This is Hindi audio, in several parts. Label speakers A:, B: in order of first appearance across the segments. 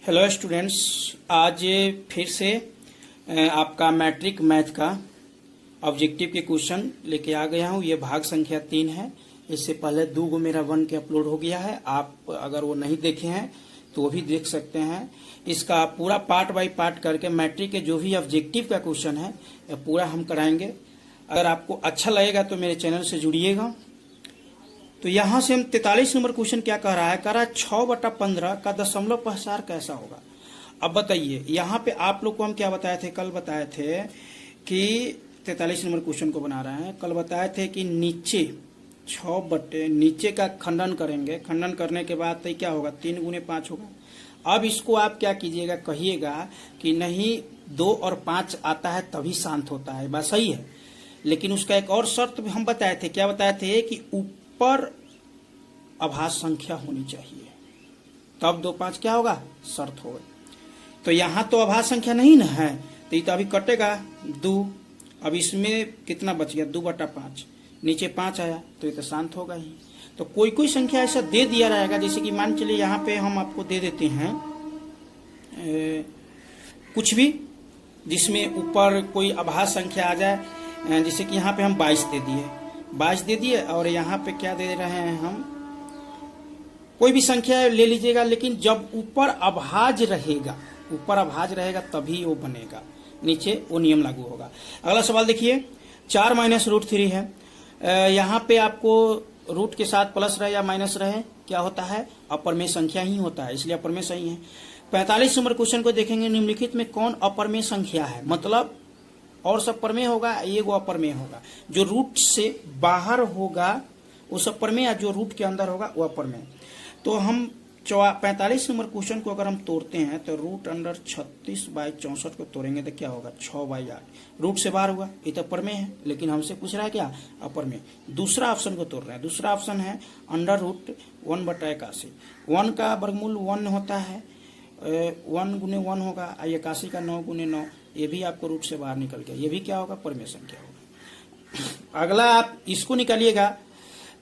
A: हेलो स्टूडेंट्स, आज फिर से आपका मैट्रिक मैथ का ऑब्जेक्टिव के क्वेश्चन लेके आ गया हूँ। ये भाग संख्या 3 है। इससे पहले 2 मेरा 1 के अपलोड हो गया है। आप अगर वो नहीं देखे हैं तो वो भी देख सकते हैं। इसका पूरा पार्ट बाय पार्ट करके मैट्रिक के जो भी ऑब्जेक्टिव का क्वेश्चन है पूरा हम कराएंगे। अगर आपको अच्छा लगेगा तो मेरे चैनल से जुड़िएगा। तो यहाँ से हम 43 नंबर क्वेश्चन क्या कह रहा है, कह रहा है 6/15 का दशमलव प्रसार कैसा होगा। अब बताइए, यहाँ पे आप लोग को हम क्या बताए थे, कल बताए थे कि 43 नंबर क्वेश्चन को बना रहे हैं। कल बताए थे कि नीचे 6 नीचे का खंडन करेंगे। खंडन करने के बाद तो क्या होगा, 3 × 5 होगा। अब इसको आप क्या कीजिएगा, कहिएगा कि नहीं 2 और 5 आता है तभी शांत होता है। बात सही है, लेकिन उसका एक और शर्त भी हम बताए थे। क्या बताए थे कि पर अभाज्य संख्या होनी चाहिए, तब 2 5 क्या होगा, शर्त होगा। तो यहां तो अभाज्य संख्या नहीं ना है, तो ये तो अभी कटेगा 2। अब इसमें कितना बच गया, 2/5। नीचे 5 आया तो ये तो शांत होगा ही। तो कोई कोई संख्या ऐसा दे दिया रहेगा, जैसे कि मान चलिए यहाँ पे हम आपको दे देते हैं कुछ भी जिसमें ऊपर कोई अभाज्य संख्या आ जाए। जैसे कि यहाँ पे हम 22 दे दिए और यहाँ पे क्या दे रहे हैं हम, कोई भी संख्या ले लीजिएगा, लेकिन जब ऊपर अभाज्य रहेगा तभी वो बनेगा, नीचे वो नियम लागू होगा। अगला सवाल देखिए, 4 - √3 है। यहाँ पे आपको रूट के साथ प्लस रहे या माइनस रहे क्या होता है, अपरमेय संख्या ही होता है, इसलिए अपरमेय सही है। 45 नंबर क्वेश्चन को देखेंगे, निम्नलिखित में कौन अपरमेय संख्या है, मतलब और सब परमेय होगा, ये वो अपरमेय होगा। जो रूट से बाहर होगा वो सब परमेय, जो रूट के अंदर होगा वो अपरमेय। तो हम 45 नंबर क्वेश्चन को अगर हम तोड़ते हैं तो √36/64 को तोड़ेंगे तो क्या होगा, 6/8। रूट से बाहर होगा, ये तो परमेय है, लेकिन हमसे पूछ रहा है क्या, अपरमेय। दूसरा ऑप्शन को तोड़ रहे हैं। दूसरा ऑप्शन है √1/81। 1 का वर्गमूल 1 होता है, 1 × 1 होगा, 81 का 9 × 9, ये भी आपको रूट से बाहर निकल गया, ये भी क्या होगा, परमेय संख्या होगा। अगला आप इसको निकालिएगा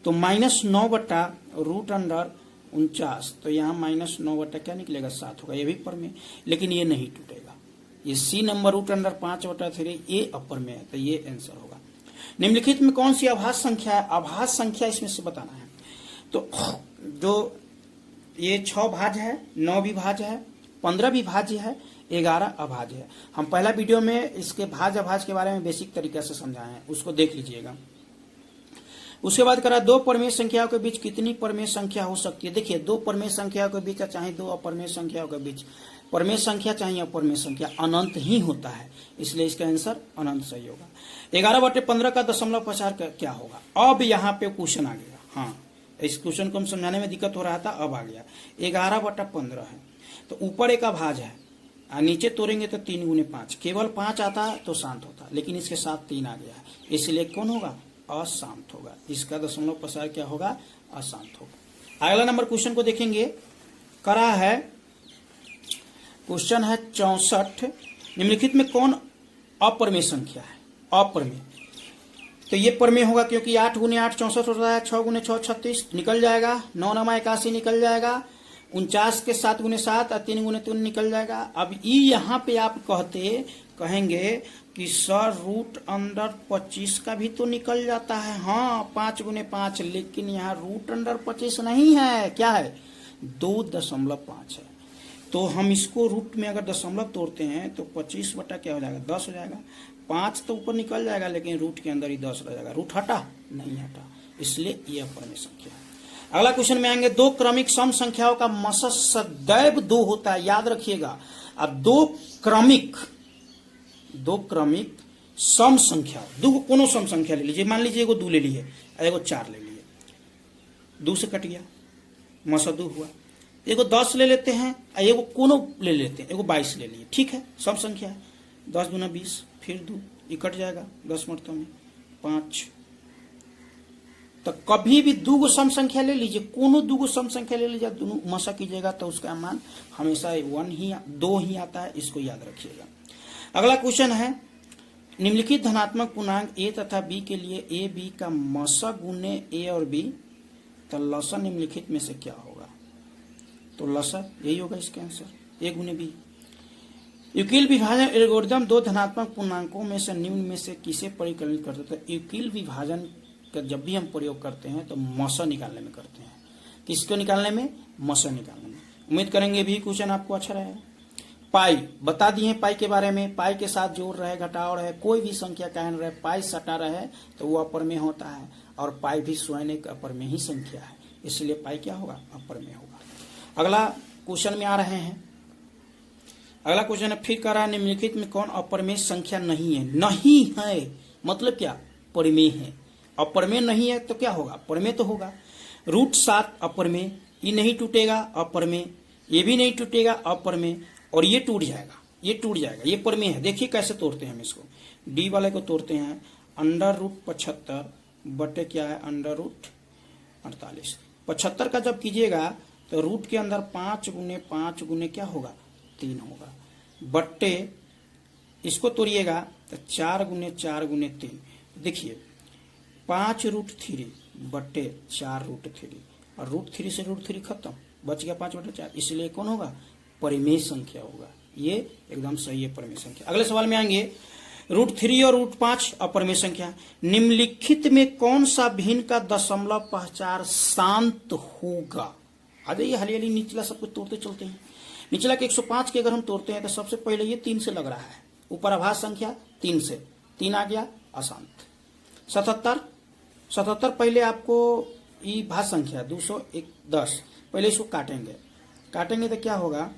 A: तो -9/√49, तो यहाँ -9 क्या निकलेगा, 7 होगा, ये भी परमेय, लेकिन ये नहीं टूटेगा। ये C नंबर √5/3 ये अपरमेय है, तो ये आंसर होगा। निम्नलिखित में कौन सी अभाज्य संख्या है, अभाज्य संख्या इसमें से बताना है। तो जो ये 6 भाज्य है, 9 भी भाज्य है, 15 भी भाज्य है, 11 अभाज्य है। हम पहला वीडियो में इसके भाज्य अभाज्य के बारे में बेसिक तरीके से समझाए हैं, उसको देख लीजिएगा। उसके बाद करा 2 परमेय संख्याओं के बीच कितनी परमेय संख्या हो सकती है। देखिए, 2 परमेय संख्याओं के बीच चाहे 2 अपरमेय संख्याओं के बीच परमेय संख्या चाहे अपरमेय संख्या अनंत ही होता है, इसलिए इसका आंसर अनंत सही होगा। 11/15 का दशमलव प्रसार क्या होगा। अब यहाँ पे क्वेश्चन आ गया, हाँ इस क्वेश्चन को हम समझाने में दिक्कत हो रहा था, अब आ गया। 11/15 है तो ऊपर एक अभाज्य है, नीचे तोड़ेंगे तो 3 × 5, केवल 5 आता तो शांत होता, लेकिन इसके साथ 3 आ गया है, इसलिए कौन होगा, अशांत होगा। इसका दशमलव प्रसार क्या होगा, अशांत होगा। अगला नंबर क्वेश्चन को देखेंगे, करा है क्वेश्चन है 64। निम्नलिखित में कौन अपरमेय संख्या है, अपरमेय। तो ये परमेय होगा क्योंकि 8 × 8 64 होता है, 6 × 6 36 निकल जाएगा, 9 × 9 81 निकल जाएगा, 49 के 7 × 7 और 3 × 3 निकल जाएगा। अब यहाँ पे आप कहेंगे कि सर √25 का भी तो निकल जाता है, हाँ 5 × 5, लेकिन यहाँ √25 नहीं है, क्या है, 2.5 है। तो हम इसको रूट में अगर दशमलव तोड़ते हैं तो 25 बटा क्या हो जाएगा, 10 हो जाएगा। 5 तो ऊपर निकल जाएगा, लेकिन रूट के अंदर ही 10 रह जाएगा। रूट हटा नहीं हटा, इसलिए ये अपरमेय संख्या है। अगला क्वेश्चन में आएंगे, 2 क्रमिक सम संख्याओं का मसद सदैव 2 होता है, याद रखिएगा। अब 2 क्रमिक सम संख्या, कोनो सम संख्या ले लीजिए, मान लीजिए एगो 2 ले लिए, एगो 4 ले लिए, 2 से कट गया, मसद 2 हुआ। एगो 10 ले लेते हैं, एगो कोनो ले लेते हैं, एगो 22 ले लिए, ठीक है, सम संख्या है। 10 × 20, फिर 2, ये कट जाएगा 10 मरतों में 5। तो कभी भी 2 सम संख्या ले लीजिए, कोनो 2 सम संख्या ले लीजिए, दोनों मसा कीजिएगा तो उसका मान हमेशा 2 ही आता है, इसको याद रखिएगा। अगला क्वेश्चन है, निम्नलिखित धनात्मक पूर्णांक a तथा b के लिए a b का मसा गुने a और b, तो लसा निम्नलिखित में से क्या होगा। तो लसा यही होगा इसका आंसर। ए गुने बी। यूक्लिड विभाजन एल्गोरिदम दो धनात्मक पूर्णांकों में से निम्न में से किसे परिकलित करते हैं? तो यूक्लिड विभाजन का जब भी हम प्रयोग करते हैं तो मौसा निकालने में करते हैं। किसको निकालने में? मौसा निकालने में। उम्मीद करेंगे भी क्वेश्चन आपको अच्छा रहेगा। पाई बता दिए पाई के बारे में। पाई के साथ जोड़ रहे, घटाव रहे, कोई भी संख्या कहन रहे, पाई सटा रहे तो वो अपर में होता है, और पाई भी स्वयं एक अपर में ही संख्या है, इसलिए पाई क्या होगा? अपर में होगा। अगला क्वेश्चन में आ रहे हैं। अगला क्वेश्चन है फिर कह रहा है निम्नलिखित में कौन अपरमेय संख्या नहीं है? नहीं है मतलब क्या? परमेय है। अपरमेय नहीं है तो क्या होगा? परमेय तो होगा। √7 अपरमेय, ये नहीं टूटेगा, अपरमेय, ये भी नहीं टूटेगा, अपरमेय, और ये टूट जाएगा, ये टूट जाएगा, ये परमेय है। देखिए कैसे तोड़ते हैं हम इसको। डी वाले को तोड़ते हैं √75 बटे क्या है? √48। 75 का जब कीजिएगा तो रूट के अंदर 5 गुने 5 गुने क्या होगा? 3 होगा, बट्टे इसको तोड़िएगा तो 4 गुने 4 गुने 3। देखिए 5√3 बट्टे 4√3, और √3 से √3 खत्म, बच गया 5/4, इसलिए कौन होगा? परिमेय संख्या होगा। ये एकदम सही है, परिमेय संख्या। अगले सवाल में आएंगे √3 और √5 अपरिमेय संख्या। निम्नलिखित में कौन सा भिन्न का दशमलव पहचान शांत होगा? आ जाइए हली निचला सब कुछ तोड़ते चलते हैं। निचला के 105 के अगर हम तोड़ते हैं तो सबसे पहले ये 3 से लग रहा है, ऊपर आभास संख्या 3 से, 3 आ गया अशांत। 77 पहले आपको ये भास संख्या 210, पहले इसको काटेंगे तो क्या होगा?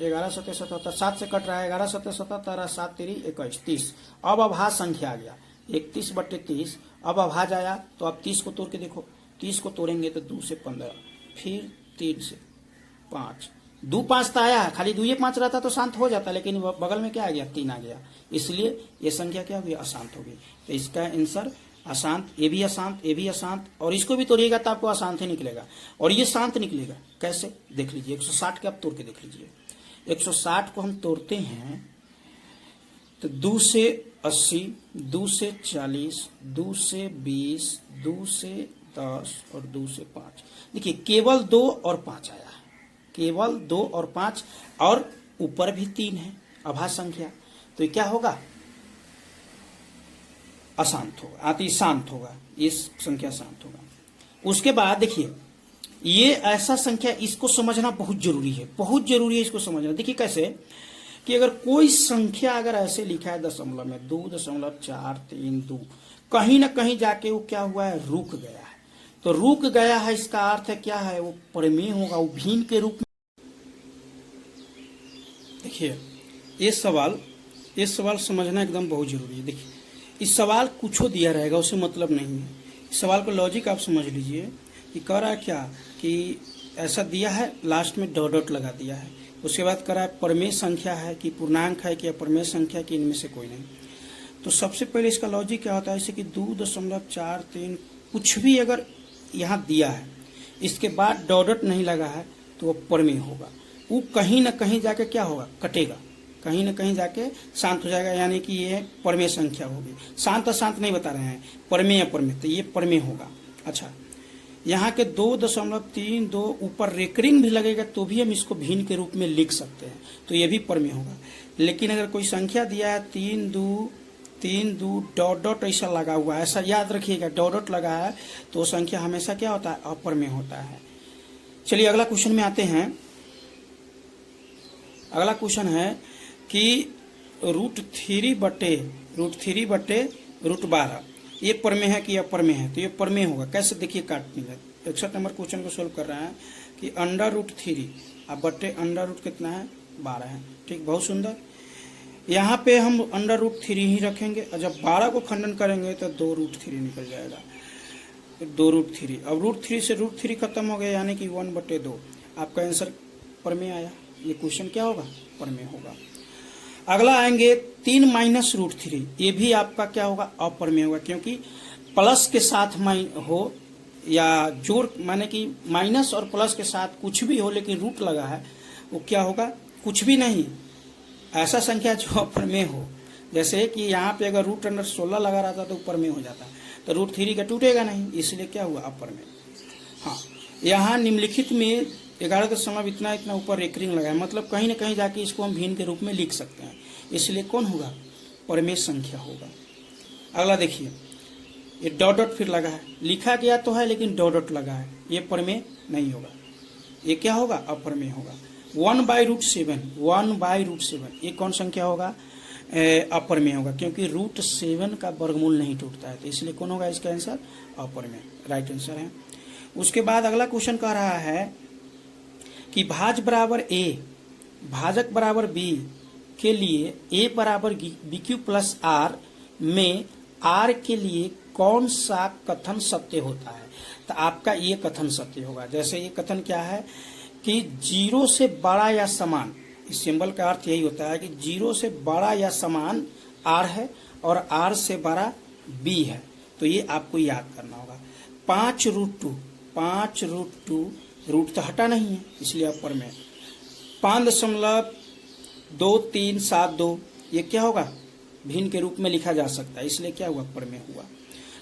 A: 11 7 77, 7 से कट रहा है, 11 7 77, 7 3 21 30। अब अभाज्य संख्या आ गया 31/30। अब अभाज्य आया तो अब 30 को तोड़ के देखो, 30 को तोड़ेंगे तो 2 से 15, फिर 3 से 5, 2 5 तो आया है, खाली 2 5 रहता तो शांत हो जाता, लेकिन बगल में क्या आ गया? 3 आ गया, इसलिए ये संख्या क्या हुई? अशांत होगी। तो इसका आंसर अशांत, ये भी अशांत, ये भी अशांत, और इसको भी तोड़िएगा तो आपको अशांत ही निकलेगा, और ये शांत निकलेगा। कैसे? देख लीजिए 160 के आप तोड़ के देख लीजिए। 160 को हम तोड़ते हैं तो 2 से 80, 2 से 40, 2 से 20, 2 से 10 और 2 से 5। देखिए केवल 2 और 5 आया है, केवल 2 और 5, और ऊपर भी 3 है अभाज्य संख्या, तो ये क्या होगा? अशांत होगा, अति शांत होगा, इस संख्या शांत होगा। उसके बाद देखिए ये ऐसा संख्या, इसको समझना बहुत जरूरी है, बहुत जरूरी है इसको समझना। देखिए कैसे कि अगर कोई संख्या अगर ऐसे लिखा है दशमलव में 2.432, कहीं ना कहीं जाके वो क्या हुआ है? रुक गया है। तो रुक गया है, इसका अर्थ है क्या है? वो परमेय होगा, वो भिन्न के रूप में। देखिए ये सवाल समझना एकदम बहुत जरूरी है। देखिए इस सवाल कुछ दिया रहेगा, उससे मतलब नहीं है। इस सवाल का लॉजिक आप समझ लीजिए कि कह रहा है क्या कि ऐसा दिया है, लास्ट में डॉट डॉट लगा दिया है। उसके बाद कह रहा है परमेय संख्या है कि पूर्णांक है कि अपरमेय संख्या कि इनमें से कोई नहीं। तो सबसे पहले इसका लॉजिक क्या होता है? जैसे कि 2.43 कुछ भी अगर यहाँ दिया है, इसके बाद डॉट डॉट नहीं लगा है तो वो परमेय होगा। वो कहीं ना कहीं जाके क्या होगा? कटेगा, कहीं ना कहीं जाके शांत हो जाएगा, यानी कि ये परमेय संख्या होगी। शांत अशांत नहीं बता रहे हैं, परमेय अपरमेय, तो ये परमेय होगा। अच्छा, यहाँ के 2.32 ऊपर रेकरिंग भी लगेगा तो भी हम इसको भिन्न के रूप में लिख सकते हैं, तो ये भी परमेय होगा। लेकिन अगर कोई संख्या दिया है 3 2 डॉट डॉट ऐसा लगा हुआ है, ऐसा याद रखिएगा, डॉट डॉट लगा है तो संख्या हमेशा क्या होता है? अपरमेय होता है। चलिए अगला क्वेश्चन में आते हैं। अगला क्वेश्चन है कि √3 बटे √12 ये परमेय है कि अपरमेय है? तो ये परमेय होगा। कैसे? देखिए काटने का 61 नंबर क्वेश्चन को सोल्व कर रहा है कि √3 अब बटे अंडर कितना है? 12 है। ठीक, बहुत सुंदर। यहाँ पे हम √3 ही रखेंगे, और जब 12 को खंडन करेंगे तो 2√3 निकल जाएगा, 2√3। अब √3 से √3 खत्म हो गया, यानी कि 1/2। आपका आंसर परमेय आया। ये क्वेश्चन क्या होगा? परमेय होगा। अगला आएंगे 3 - √3, ये भी आपका क्या होगा? अपरमेय होगा, क्योंकि प्लस के साथ हो या जोड़, माने कि माइनस और प्लस के साथ कुछ भी हो लेकिन रूट लगा है, वो क्या होगा? कुछ भी नहीं, ऐसा संख्या जो अपरमेय हो। जैसे कि यहाँ पे अगर √16 लगा रहता तो ऊपर में हो जाता, तो √3 का टूटेगा नहीं, इसलिए क्या हुआ? अपरमेय। हाँ, यहाँ निम्नलिखित में 11 इतना इतना ऊपर रेकरिंग लगा है, मतलब कहीं ना कहीं जाके इसको हम भिन्न के रूप में लिख सकते हैं, इसलिए कौन होगा, परमेय संख्या होगा। अगला देखिए, ये डॉट डॉट फिर लगा है, लिखा गया तो है लेकिन डॉट डॉट लगा है, ये परमेय नहीं होगा, ये क्या होगा, अप्रमेय होगा। 1/√7, 1/√7 ये कौन संख्या होगा, अप्रमेय होगा, क्योंकि √7 का वर्गमूल नहीं टूटता है, तो इसलिए कौन होगा इसका आंसर, अप्रमेय, राइट आंसर है। उसके बाद अगला क्वेश्चन कह रहा है कि भाज बराबर a, भाजक बराबर b के लिए a बराबर BQ प्लस r में r के लिए कौन सा कथन सत्य होता है, तो आपका ये कथन सत्य होगा। जैसे ये कथन क्या है कि 0 से बड़ा या समान, इस सिंबल का अर्थ यही होता है कि 0 से बड़ा या समान r है और r से बड़ा b है, तो ये आपको याद करना होगा। 5√2, 5√2 रूट तो हटा नहीं है इसलिए अपर में 5.2372 ये क्या होगा, भिन्न के रूप में लिखा जा सकता है, इसलिए क्या हुआ, अपर में हुआ।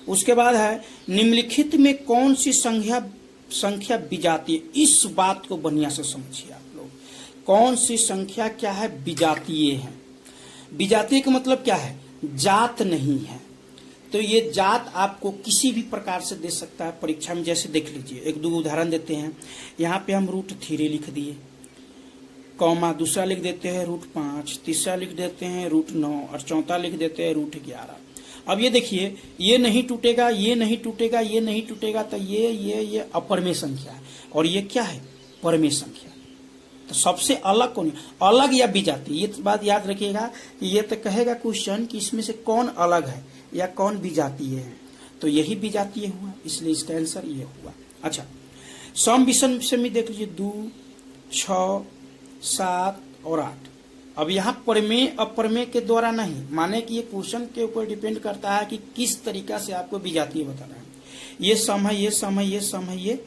A: उसके बाद है निम्नलिखित में कौन सी संख्या विजातीय, इस बात को बढ़िया से समझिए आप लोग, कौन सी संख्या क्या है, विजातीय है। विजातीय का मतलब क्या है, जात नहीं है, तो ये जात आपको किसी भी प्रकार से दे सकता है परीक्षा में। जैसे देख लीजिए, एक दो उदाहरण देते हैं, यहाँ पे हम √3 लिख दिए, कॉमा दूसरा लिख देते हैं √5, तीसरा लिख देते हैं √9 और चौथा लिख देते हैं √11। अब ये देखिए, ये नहीं टूटेगा, ये नहीं टूटेगा, ये नहीं टूटेगा, तो ये अप्रमेय संख्या है, और ये क्या है, परमेय संख्या। तो सबसे अलग कौन है, अलग या विजातीय, ये बात याद रखिएगा कि ये तो कहेगा क्वेश्चन कि इसमें से कौन अलग है या कौन विजातीय है, तो यही विजातीय हुआ, इसलिए इसका आंसर ये हुआ। अच्छा, सम विषम में देख लीजिए, 2, 6, 7 और 8। अब यहाँ परमेय अप्रमेय के द्वारा नहीं, माने कि ये क्वेश्चन के ऊपर डिपेंड करता है कि किस तरीका से आपको विजातीय बताना है। ये सम है, ये सम है, ये सम है, ये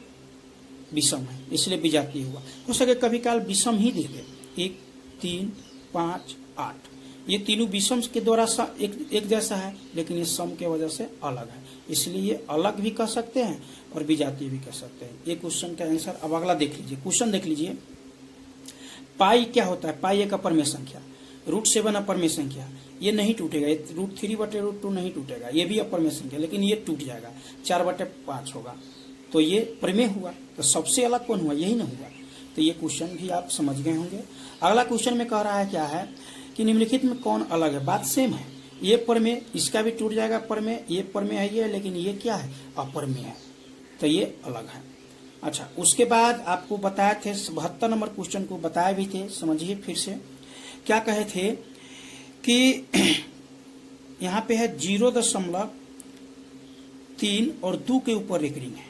A: विषम है, इसलिए विजातीय हुआ। हो सके कभी काल विषम ही दे दे, 1, 3, 5, 8, ये तीनों विषम के द्वारा एक जैसा है, लेकिन ये सम के वजह से अलग है, इसलिए ये अलग भी कह सकते हैं और विजातीय भी कह सकते हैं। ये क्वेश्चन का आंसर। अब अगला देख लीजिए, क्वेश्चन देख लीजिए, पाई क्या होता है, पाई एक अप्रमेय संख्या, √7 अप्रमेय संख्या, ये नहीं टूटेगा, ये √3/√2 नहीं टूटेगा, ये भी अप्रमेय संख्या, लेकिन ये टूट जाएगा, 4/5 होगा, तो ये प्रमेय हुआ। तो सबसे अलग कौन हुआ, यही ना हुआ। तो ये क्वेश्चन भी आप समझ गए होंगे। अगला क्वेश्चन में कह रहा है क्या है कि निम्नलिखित में कौन अलग है, बात सेम है, ये प्रमेय, इसका भी टूट जाएगा प्रमेय, ये प्रमेय है ये, लेकिन ये क्या है, अप्रमेय है, तो ये अलग है। अच्छा, उसके बाद आपको बताए थे 72 नंबर क्वेश्चन को बताए भी थे, समझिए फिर से क्या कहे थे कि यहाँ पे है 0.3 और 2 के ऊपर रेकरिंग है,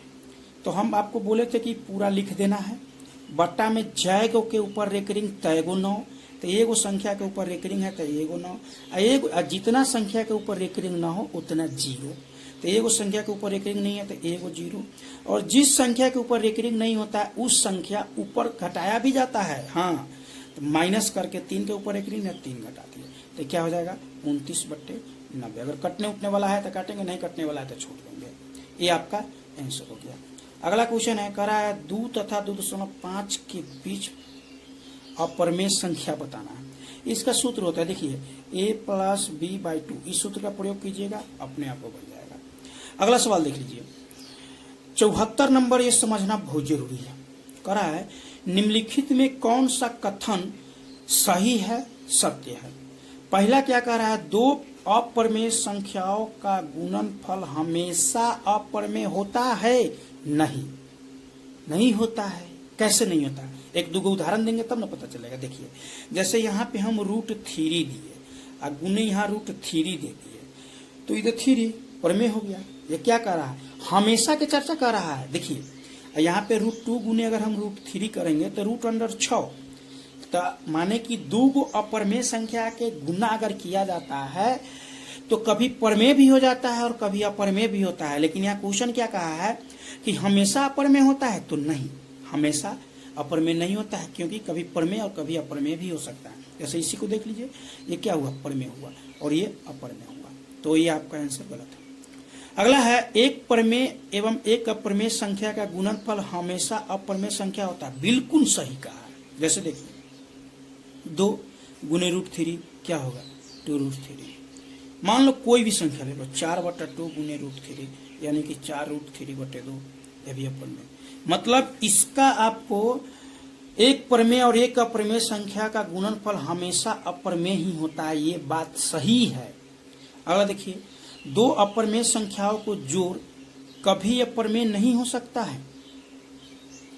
A: तो हम आपको बोले थे कि पूरा लिख देना है, बट्टा में जयगो के ऊपर रेकरिंग तयगो 9, तो एगो संख्या के ऊपर रेकरिंग है तो एगो 9, एगो जितना संख्या के ऊपर रेकरिंग ना हो उतना 0, तो एगो संख्या के ऊपर रेकरिंग नहीं है तो एगो 0, और जिस संख्या के ऊपर रेकरिंग नहीं होता है उस संख्या ऊपर घटाया भी जाता है, हाँ, तो माइनस करके 3 के ऊपर रेकरिंग है 3 घटा दिए, तो क्या हो जाएगा 29/90। अगर कटने उठने वाला है तो काटेंगे, नहीं कटने वाला है तो छोड़ देंगे। ये आपका आंसर हो गया। अगला क्वेश्चन है, कह रहा है 2 तथा 2.5 के बीच अप्रमेय संख्या बताना है। इसका सूत्र होता है, देखिए a + b/2, इस सूत्र का प्रयोग कीजिएगा, अपने आप को बन जाएगा। अगला सवाल देख लीजिए, 74 नंबर, ये समझना बहुत जरूरी है। कह रहा है निम्नलिखित में कौन सा कथन सही है, सत्य है। पहला क्या कह रहा है, 2 अप्रमेय संख्याओं का गुणनफल हमेशा अप्रमेय होता है, नहीं, नहीं होता है। कैसे नहीं होता है, एक दो उदाहरण देंगे तब ना पता चलेगा। देखिए, जैसे यहाँ पे हम √3 दिए और गुने यहाँ √3 दे दिए, तो इधर 3 प्रमेय हो गया। ये क्या कर रहा है, हमेशा की चर्चा कर रहा है। देखिए यहाँ पे √2 गुने अगर हम √3 करेंगे तो √6, तो माने कि 2 अप्रमेय संख्या के गुना अगर किया जाता है तो कभी प्रमेय भी हो जाता है और कभी अप्रमेय भी होता है। लेकिन यहाँ क्वेश्चन क्या कहा है कि हमेशा अप्रमेय होता है, तो नहीं, हमेशा अप्रमेय नहीं होता है, क्योंकि कभी प्रमेय और कभी अप्रमेय भी हो सकता है। जैसे इसी को देख लीजिए, ये क्या हुआ, प्रमेय हुआ और ये अप्रमेय हुआ, तो ये आपका आंसर गलत है। अगला है एक प्रमेय एवं एक अप्रमेय संख्या का गुणनफल हमेशा अप्रमेय संख्या होता है। बिल्कुल सही कहा है। जैसे देखिए 2 गुने √3 क्या होगा 2√3। मान लो कोई भी संख्या ले लो 4/2 गुने √3 यानी कि 4√3/2, यह भी अप्रमेय। मतलब इसका आपको एक प्रमेय और एक अप्रमेय संख्या का गुणनफल हमेशा अप्रमेय ही होता है, ये बात सही है। अगला देखिए 2 अप्रमेय संख्याओं को जोड़ कभी अप्रमेय नहीं हो सकता है।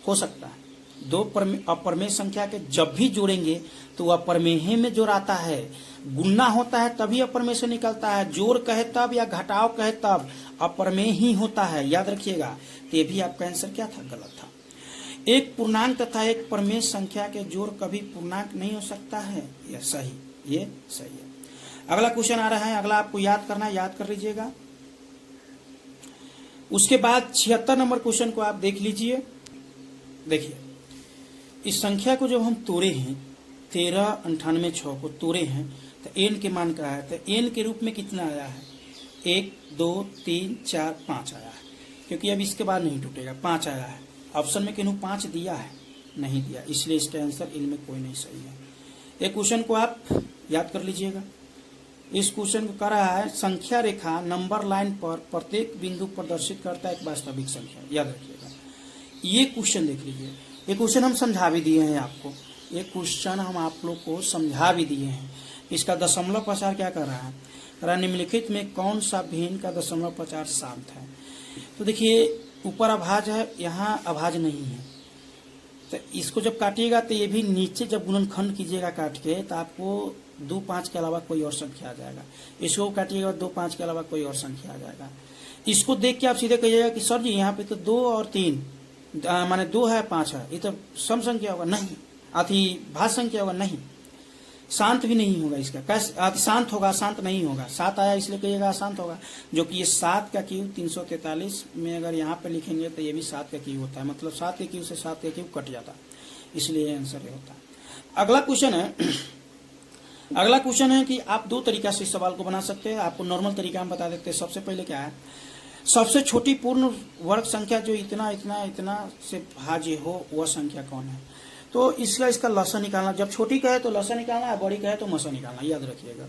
A: हो सकता है। 2 अप्रमेय संख्या के जब भी जोड़ेंगे तो अप्रमेय में जोड़ाता है। गुणना होता है तभी अप्रमेय से निकलता है। जोड़ कहे तब या घटाव कहे तब अप्रमेय ही होता है, याद रखिएगा। तो ये भी आपका आंसर क्या था, गलत था। एक पूर्णांक तथा एक प्रमेय संख्या के जोड़ कभी पूर्णांक नहीं हो सकता है, यह सही, ये सही है। अगला क्वेश्चन आ रहा है, अगला आपको याद करना है, याद कर लीजिएगा। उसके बाद 76 नंबर क्वेश्चन को आप देख लीजिए। देखिए इस संख्या को जब हम तोड़े हैं 1398 को तोड़े हैं तो n के मान का है, तो n के रूप में कितना आया है 1 2 3 4 5 आया है, क्योंकि अब इसके बाद नहीं टूटेगा, 5 आया है। ऑप्शन में किन्हों 5 दिया है, नहीं दिया, इसलिए इसका आंसर इनमें कोई नहीं सही है। एक क्वेश्चन को आप याद कर लीजिएगा। इस क्वेश्चन को कर रहा है संख्या रेखा नंबर लाइन पर प्रत्येक बिंदु प्रदर्शित करता है एक वास्तविक संख्या, याद रखिएगा। ये क्वेश्चन देख लीजिए, ये क्वेश्चन हम समझा भी दिए हैं आपको, ये क्वेश्चन हम आप लोग को समझा भी दिए हैं। इसका दशमलव प्रचार क्या कर रहा है, निम्नलिखित में कौन सा भिन्न का दशमलव प्रचार शांत है। तो देखिए ऊपर अभाज्य है, यहाँ अभाज्य नहीं है, तो इसको जब काटिएगा तो ये भी नीचे जब गुणनखंड कीजिएगा काट के तो आपको 2 5 के अलावा कोई और संख्या आ जाएगा। इसको काटिएगा 2 5 के अलावा कोई और संख्या आ जाएगा। इसको देख के आप सीधे कहिएगा कि सर जी यहाँ पे तो 2 और 3 माने 2 है 5 है, ये तो सम संख्या होगा, नहीं। अति भाज्य संख्या होगा, नहीं। शांत भी नहीं होगा, इसका कैसे शांत होगा, शांत नहीं होगा। 7 आया इसलिए कहिएगा शांत होगा, जो कि ये 7 का क्यूब 343 में अगर यहाँ पे लिखेंगे तो ये भी 7 का क्यूब होता है, मतलब 7 के क्यूब से 7 का क्यूब कट जाता है, इसलिए आंसर ये होता है। अगला क्वेश्चन है, अगला क्वेश्चन है कि आप 2 तरीका से इस सवाल को बना सकते हैं। आपको नॉर्मल तरीका हम बता देते हैं। सबसे पहले क्या है, सबसे छोटी पूर्ण वर्ग संख्या जो इतना इतना इतना से भाज्य हो वह संख्या कौन है। तो इसका लसा निकालना, जब छोटी कहे तो लसा निकालना है, बड़ी कहे तो मसा निकालना, याद रखिएगा।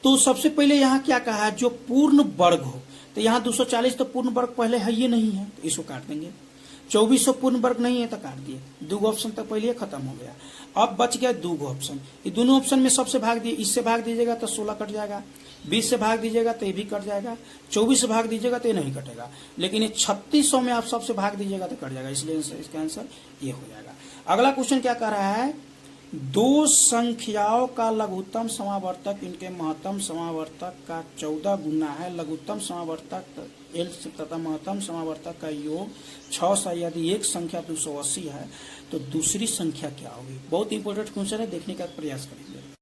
A: तो सबसे पहले यहाँ क्या कहा है, जो पूर्ण वर्ग हो, तो यहाँ 240 तो पूर्ण वर्ग पहले है, ये नहीं है तो इसको काट देंगे। 2400 पूर्ण वर्ग नहीं है तो काट दिए, 2 ऑप्शन तक पहले खत्म हो गया। अब बच गया 2 ऑप्शन, ये दोनों ऑप्शन में सबसे भाग दिए, इससे भाग दीजिएगा तो 16 कट जाएगा, 20 से भाग दीजिएगा तो ये भी कट जाएगा, 24 से भाग दीजिएगा तो ये नहीं कटेगा, लेकिन ये 3600 में आप सबसे भाग दीजिएगा तो कट जाएगा, इसलिए इसका आंसर ये हो जाएगा। अगला क्वेश्चन क्या कर रहा है, 2 संख्याओं का लघुत्तम समावर्तक इनके महत्तम समावर्तक का 14 गुना है। लघुत्तम समावर्तक एल तथा महत्तम समावर्तक का योग 6 से यदि एक संख्या 280 है तो दूसरी संख्या क्या होगी। बहुत इंपॉर्टेंट क्वेश्चन है, देखने का प्रयास करेंगे।